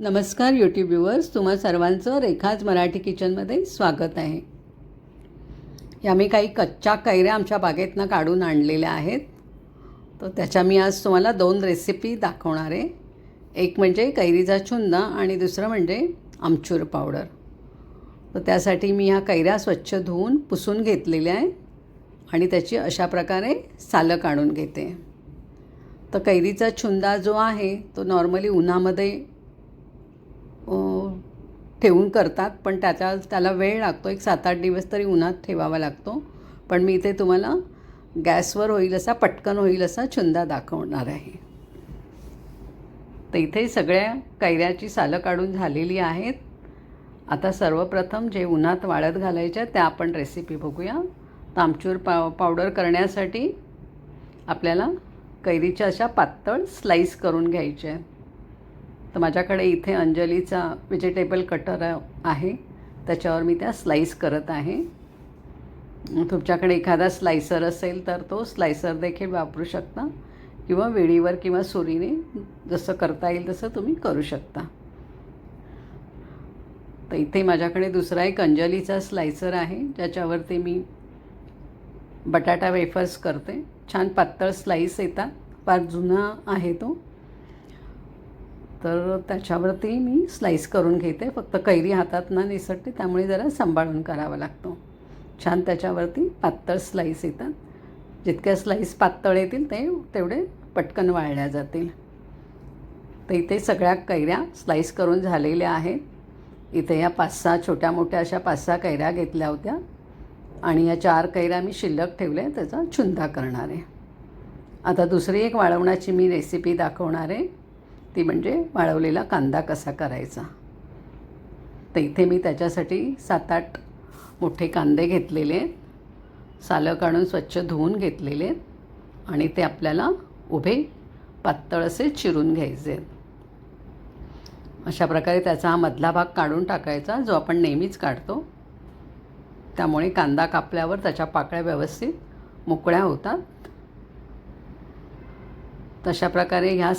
नमस्कार YouTube viewers, तुम्हा सर्वांचं रेखाज मराठी किचनमध्ये स्वागत आहे. या मी काही कच्च्या कैऱ्या आमच्या बागेतनं काढून आणलेल्या आहेत. तर त्याच्या मी आज तुम्हाला 2 रेसिपी दाखवणार आहे. एक म्हणजे कैरीचा चुंदा आणि दुसरं म्हणजे आमचूर पावडर. तर त्यासाठी मी ह्या कैऱ्या स्वच्छ धुवून पुसून घेतलेल्या आहेत आणि त्याची अशा प्रकारे सालं काढून घेते. तर कैरीचा चुंदा जो आहे तो नॉर्मली उन्हामध्ये ठेवून करतात, पण त्याला वेळ लागतो. एक 7-8 दिवस तरी उन्हात ठेवावा लागतो. पण मी इथे तुम्हाला गॅसवर होईल असा, पटकन होईल असा चुंदा दाखवणार आहे. तर इथे सगळ्या कैऱ्याची सालं काढून झालेली आहेत. आता सर्वप्रथम जे उन्हात वाळत घालायच्या त्या आपण रेसिपी बघूया. तर आमचूर पावडर करण्यासाठी आपल्याला कैरीच्या अशा पातळ स्लाईस करून घ्यायच्या आहेत. तर माझ्याकडे इथे अंजलीचा व्हेजिटेबल कटर आहे, त्याच्यावर मी त्या स्लाईस करत आहे. तुमच्याकडे एखादा स्लायसर असेल तर तो स्लायसर देखील वापरू शकता, किंवा वेळीवर किंवा सुरीने जसं करता येईल तसं तुम्ही करू शकता. तर इथे माझ्याकडे दुसरा एक अंजलीचा स्लायसर आहे, ज्याच्यावरती मी बटाटा वेफर्स करते. छान पातळ स्लाईस येतात, फार जुना आहे तो. तर त्याच्यावरती मी स्लाईस करून घेते. फक्त कैरी हातात ना निसटते, त्यामुळे जरा सांभाळून करावा लागतो. छान त्याच्यावरती पातळ स्लाईस येतात. जितक्या स्लाईस पातळ येतील तेवढे पटकन वाळल्या जातील. तर इथे सगळ्या कैऱ्या स्लाईस करून झालेल्या आहेत. इथे या 5-6 छोट्या मोठ्या अशा 5-6 कैऱ्या घेतल्या होत्या आणि या 4 कैऱ्या मी शिल्लक ठेवल्या, त्याचा चुंदा करणार आहे. आता दुसरी एक वाळवण्याची मी रेसिपी दाखवणार आहे, ती म्हणजे वाळवलेला कांदा कसा करायचा. तर इथे मी त्याच्यासाठी 7-8 मोठे कांदे घेतलेले आहेत, सालं काढून स्वच्छ धुवून घेतलेले आहेत आणि ते आपल्याला उभे पातळ असे चिरून घ्यायचे आहेत. अशा प्रकारे त्याचा हा मधला भाग काढून टाकायचा, जो आपण नेहमीच काढतो. त्यामुळे कांदा कापल्यावर त्याच्या पाकळ्या व्यवस्थित मोकळ्या होतात. तशा प्रकारे ह्या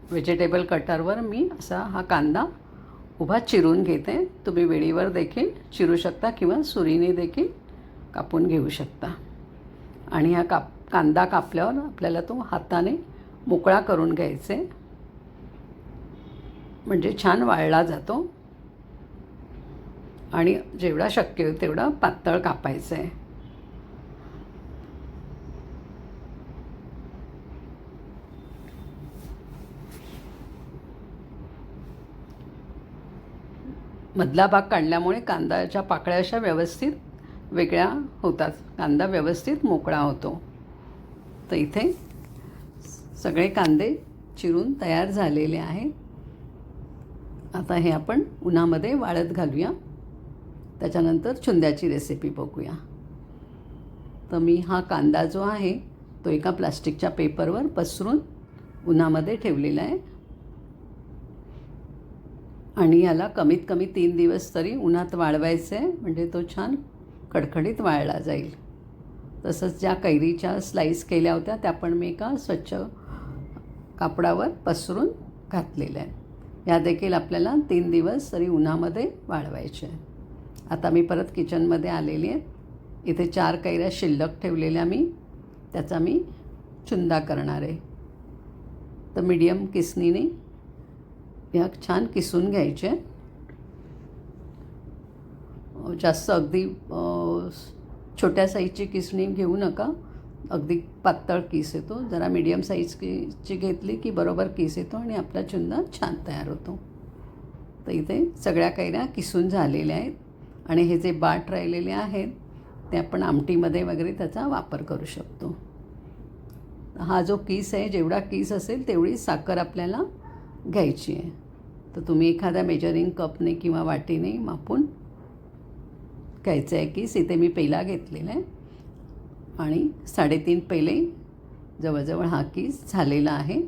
व्हेजिटेबल कटरवर मी असा हा कांदा उभा चिरून घेते. तुम्ही वेळीवर देखील चिरू शकता किंवा सुरीने देखील कापून घेऊ शकता. आणि हा कांदा कापल्यावर आपल्याला तो हाताने मोकळा करून घ्यायचे, म्हणजे छान वाळला जातो. आणि जेवढा शक्य होईल तेवढा पातळ कापायचं आहे. मधला भाग काढल्यामुळे कांद्याच्या पाकळ्या अशा व्यवस्थित वेगळ्या होतात, कांदा व्यवस्थित मोकळा होतो. तर इथे सगळे कांदे चिरून तयार झालेले आहेत. आता हे आपण उन्हामध्ये वाळत घालूया, त्याच्यानंतर चुंद्याची रेसिपी बघूया. तर मी हा कांदा जो आहे तो एका प्लास्टिकच्या पेपरवर पसरून उन्हामध्ये ठेवलेला आहे आणि याला कमीत कमी 3 दिवस तरी उन्हात वाळवायचं आहे, म्हणजे तो छान कडकडीत वाळला जाईल. तसंच ज्या कैरीच्या स्लाईस केल्या होत्या त्या पण मी एका स्वच्छ कापडावर पसरून घातलेल्या आहेत. या देखील आपल्याला 3 दिवस तरी उन्हामध्ये वाळवायचे आहे. आता मी परत किचनमध्ये आलेली आहे. इथे 4 कैऱ्या शिल्लक ठेवलेल्या त्याचा मी चुंदा करणार आहे. तर मीडियम किसणीने ह्या छान किसून घ्यायचे. जास्त अगदी छोट्या साईजची किसणी घेऊ नका, अगदी पातळ किस येतो. जरा मीडियम साईजची घेतली की बरोबर किस येतो आणि आपला चुंदा छान तयार होतो. तर इथे सगळ्या कैऱ्या किसून झालेल्या आहेत आणि हे जे बाट राहिलेले आहेत ते आपण आमटीमध्ये वगैरे त्याचा वापर करू शकतो. हा जो किस आहे, जेवढा किस असेल तेवढी साखर आपल्याला घ्यायची आहे. तर तुम्ही एखाद्या मेजरिंग कपने किंवा वाटीने मापून घ्यायचं आहे किस. इथे मी पेला घेतलेला आहे आणि 3.5 पेले जवळजवळ हा किस झालेला आहे.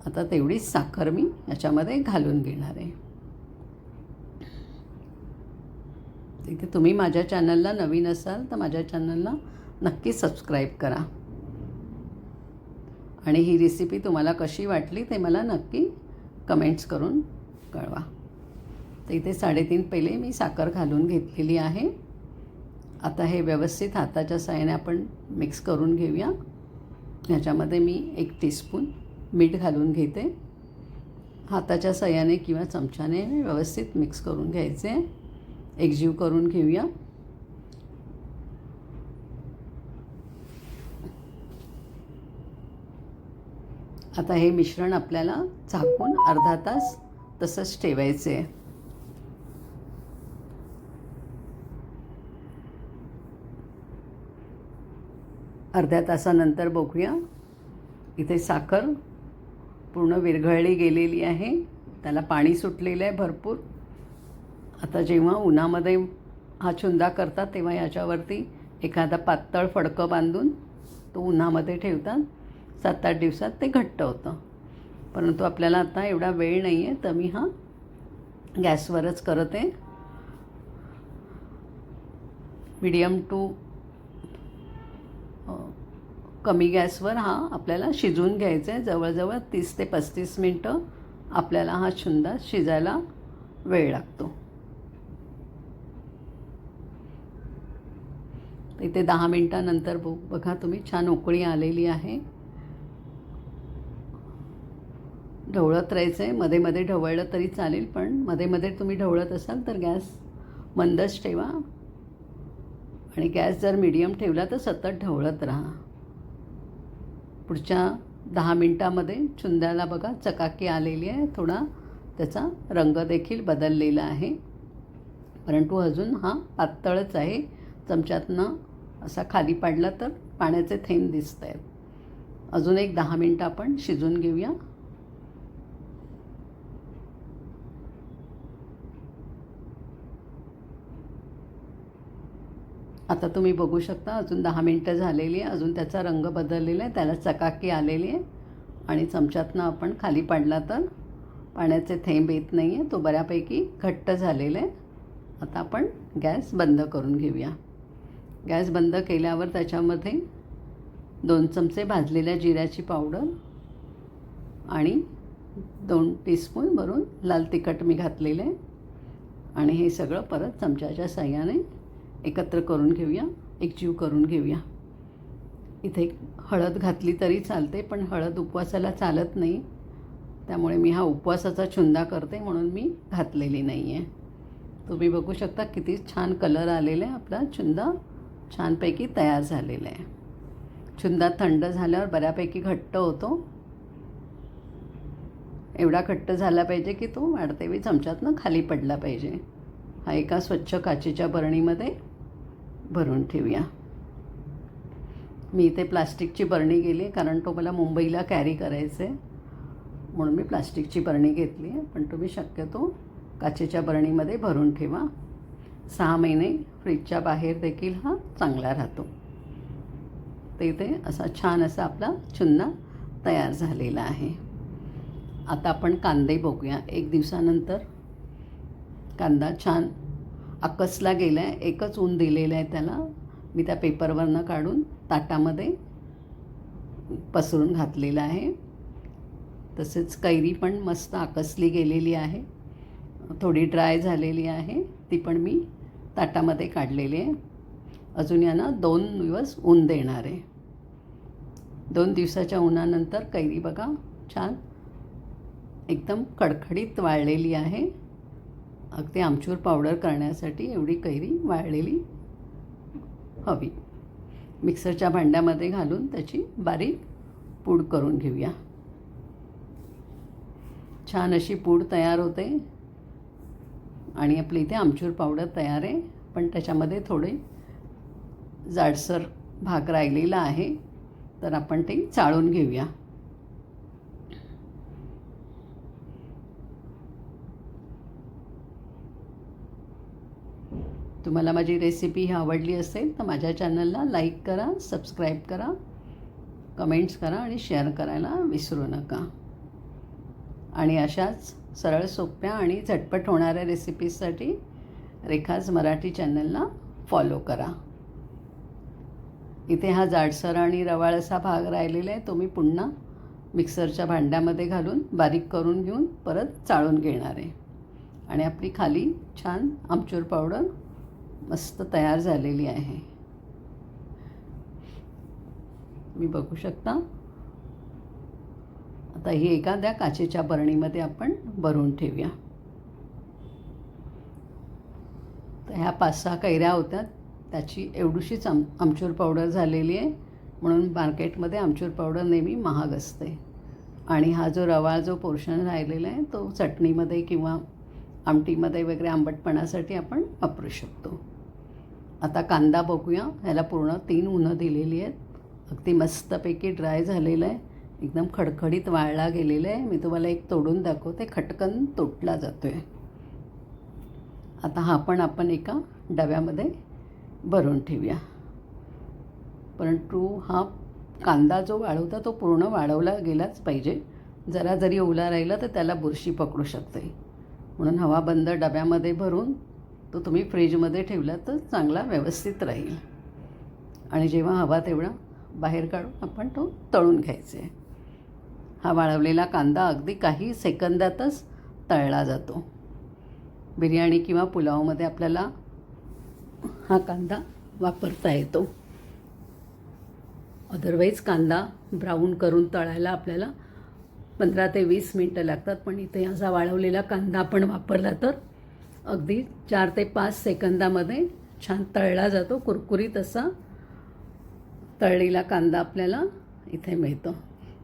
आता तेवढीच साखर मी याच्यामध्ये घालून घेणार आहे. इथे तुम्ही माझ्या चॅनलला नवीन असाल तर माझ्या चॅनलला नक्की सबस्क्राईब करा आणि ही रेसिपी तुम्हाला कशी वाटली ते मला नक्की कमेंट्स करून कळवा. तर इथे 3.5 पेले मी साखर घालून घेतलेली आहे. आता हे व्यवस्थित हाताच्या साहाय्याने आपण मिक्स करून घेऊया. ह्याच्यामध्ये मी 1 टीस्पून मीठ घालून घेते. हाताच्या साहाय्याने किंवा चमच्याने व्यवस्थित मिक्स करून घ्यायचे, एकजीव करून घेऊया. आता हे मिश्रण आपल्याला झाकून अर्धा तास तसंच ठेवायचे आहे. अर्ध्या तासानंतर बघूया. इथे साखर पूर्ण विरघळली गेलेली आहे, त्याला पाणी सुटलेलं आहे भरपूर. आता जेव्हा उन्हामध्ये हा चुंदा करतात तेव्हा याच्यावरती एखादा पातळ फडकं बांधून तो उन्हामध्ये ठेवतात. 7-8 दिवसात ते घट्ट होतं. परंतु आपल्याला आता एवढा वेळ नाही आहे, तर मी हा गॅसवरच करत आहे. मीडियम टू कमी गॅसवर हा आपल्याला शिजवून घ्यायचा आहे. जवळजवळ 30 ते 35 मिनटं आपल्याला हा चुंदा शिजायला वेळ लागतो. इथे 10 मिनटानंतर बघा तुम्ही छान उकळी आलेली आहे. ढवळत राहायचं आहे. मध्ये मध्ये ढवळलं तरी चालेल, पण मध्ये मध्ये तुम्ही ढवळत असाल तर गॅस मंदच ठेवा आणि गॅस जर मीडियम ठेवला तर सतत ढवळत राहा. पुढच्या 10 मिनटामध्ये चुंद्याला बघा चकाकी आलेली आहे. थोडा त्याचा रंग देखील बदललेला आहे, परंतु अजून हा पातळच आहे. चमच्यातनं असा खाली पाडला तर पाण्याचे थेंब दिसत आहेत. अजून एक 10 मिनटं आपण शिजवून घेऊया. आता तुम्ही बघू शकता अजून 10 मिनटं झालेली आहे. अजून त्याचा रंग बदललेला आहे, त्याला चकाकी आलेली आहे आणि चमच्यातनं आपण खाली पाडला तर पाण्याचे थेंब येत नाही आहे. तो बऱ्यापैकी घट्ट झालेला आहे. आता आपण गॅस बंद करून घेऊया. गॅस बंद केल्यावर त्याच्यामध्ये 2 चमचे भाजलेल्या जिऱ्याची पावडर आणि 2 टीस्पून भरून लाल तिखट मी घातलेलं आहे आणि हे सगळं परत चमच्याच्या साहाय्याने एकत्र करून घेऊया, एकजीव करून घेऊया. इथे हळद घातली तरी चालते, पण हळद उपवासाला चालत नाही, त्यामुळे मी हा उपवासाचा चुंदा करते म्हणून मी घातलेली नाही आहे. तुम्ही बघू शकता किती छान कलर आलेला आहे. आपला चुंदा छानपैकी तयार झालेला आहे. चुंदा थंड झाल्यावर बऱ्यापैकी घट्ट होतो. एवढा घट्ट झाला पाहिजे की तो वाढते वेळी चमच्यातनं खाली पडला पाहिजे. हा एका स्वच्छ काचेच्या बरणीमध्ये भरून ठेवूया. मी इथे प्लास्टिकची बरणी गेली कारण तो मला मुंबईला कॅरी करायचं आहे म्हणून मी प्लास्टिकची बरणी घेतली आहे, पण तुम्ही शक्यतो काचेच्या बरणीमध्ये भरून ठेवा. 6 महिने फ्रीजच्या बाहेर देखील हा चांगला राहतो. तर इथे असा छान असा आपला चुन्ना तयार झालेला आहे. आता आपण कांदे बघूया. 1 दिवसानंतर कांदा छान आकसला गेला आहे. एकच ऊन दिलेलं आहे त्याला. मी त्या पेपरवरनं काढून ताटामध्ये पसरून घातलेलं आहे. तसेच कैरी पण मस्त आकसली गेलेली आहे, थोडी ड्राय झालेली आहे, ती पण मी ताटामध्ये काढलेली आहे. अजून यांना 2 दिवस ऊन देणार आहे. 2 दिवसाच्या उन्हानंतर कैरी बघा छान एकदम कडकडीत वाळलेली आहे. अगदी आमचूर पावडर करण्यासाठी एवढी कैरी वाळलेली हवी. मिक्सरच्या भांड्यामध्ये घालून त्याची बारीक पूड करून घेऊया. छान अशी पूड तयार होते आणि आपली इथे आमचूर पावडर तयार आहे, पण त्याच्यामध्ये थोडे जाडसर भाग राहिलेला आहे, तर आपण ते चाळून घेऊया. तुम्हाला माझी रेसिपी आवडली असेल तर माझ्या चॅनलला लाईक करा, सबस्क्राईब करा, कमेंट्स करा आणि शेअर करायला विसरू नका. आणि अशाच सरळ सोप्या आणि झटपट होणाऱ्या रेसिपीजसाठी रेखाज मराठी चॅनलला फॉलो करा. इथे हा जाडसर आणि रवाळ असा भाग राहिलेला आहे, तो मी पुन्हा मिक्सरच्या भांड्यामध्ये घालून बारीक करून घेऊन परत चाळून घेणार आहे. आणि आपली खाली छान आमचूर पावडर मस्त तयार झालेली आहे. तुम्ही बघू शकता. आता ही एखाद्या काचेच्या बरणीमध्ये आपण भरून ठेवूया. तर ह्या 5-6 कैऱ्या होत्या, त्याची एवढीशीच आमचूर पावडर झालेली आहे. म्हणून मार्केटमध्ये आमचूर पावडर नेहमी महाग असते. आणि हा जो रवाळ जो पोर्शन राहिलेला आहे तो चटणीमध्ये किंवा आमटीमध्ये वगैरे आंबटपणासाठी आपण वापरू शकतो. आता कांदा बघूया. ह्याला पूर्ण 3 उन्हं दिलेली आहेत. अगदी मस्तपैकी ड्राय झालेलं आहे, एकदम खडखडीत वाळला गेलेलं आहे. मी तुम्हाला एक तोडून दाखवते. खटकन तुटला जातो आहे. आता हा पण आपण एका डब्यामध्ये भरून ठेवूया. परंतु हा कांदा जो वाळवता तो पूर्ण वाळवला गेलाच पाहिजे. जरा जरी ओला राहिला तर त्याला बुरशी पकडू शकते. म्हणून हवाबंद डब्यामध्ये भरून तो तुम्ही फ्रीजमध्ये ठेवला तर चांगला व्यवस्थित राहील. आणि जेव्हा हवा तेवढा बाहेर काढून आपण तो तळून घ्यायचा आहे. हा वाळवलेला कांदा अगदी काही सेकंदातच तळला जातो. बिर्याणी किंवा पुलावमध्ये आपल्याला हा कांदा वापरता येतो. अदरवाईज कांदा ब्राऊन करून तळायला आपल्याला 15 ते 20 मिनटं लागतात. पण इथे असा वाळवलेला कांदा आपण वापरला तर अगदी 4 ते 5 सेकंदामध्ये छान तळला जातो. कुरकुरीत असा तळलेला कांदा आपल्याला इथे मिळतो.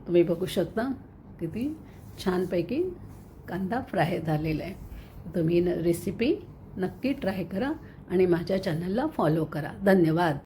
तुम्ही बघू शकता किती छानपैकी कांदा फ्राय झालेला आहे. तुम्ही रेसिपी नक्की ट्राय करा आणि माझ्या चॅनलला फॉलो करा. धन्यवाद.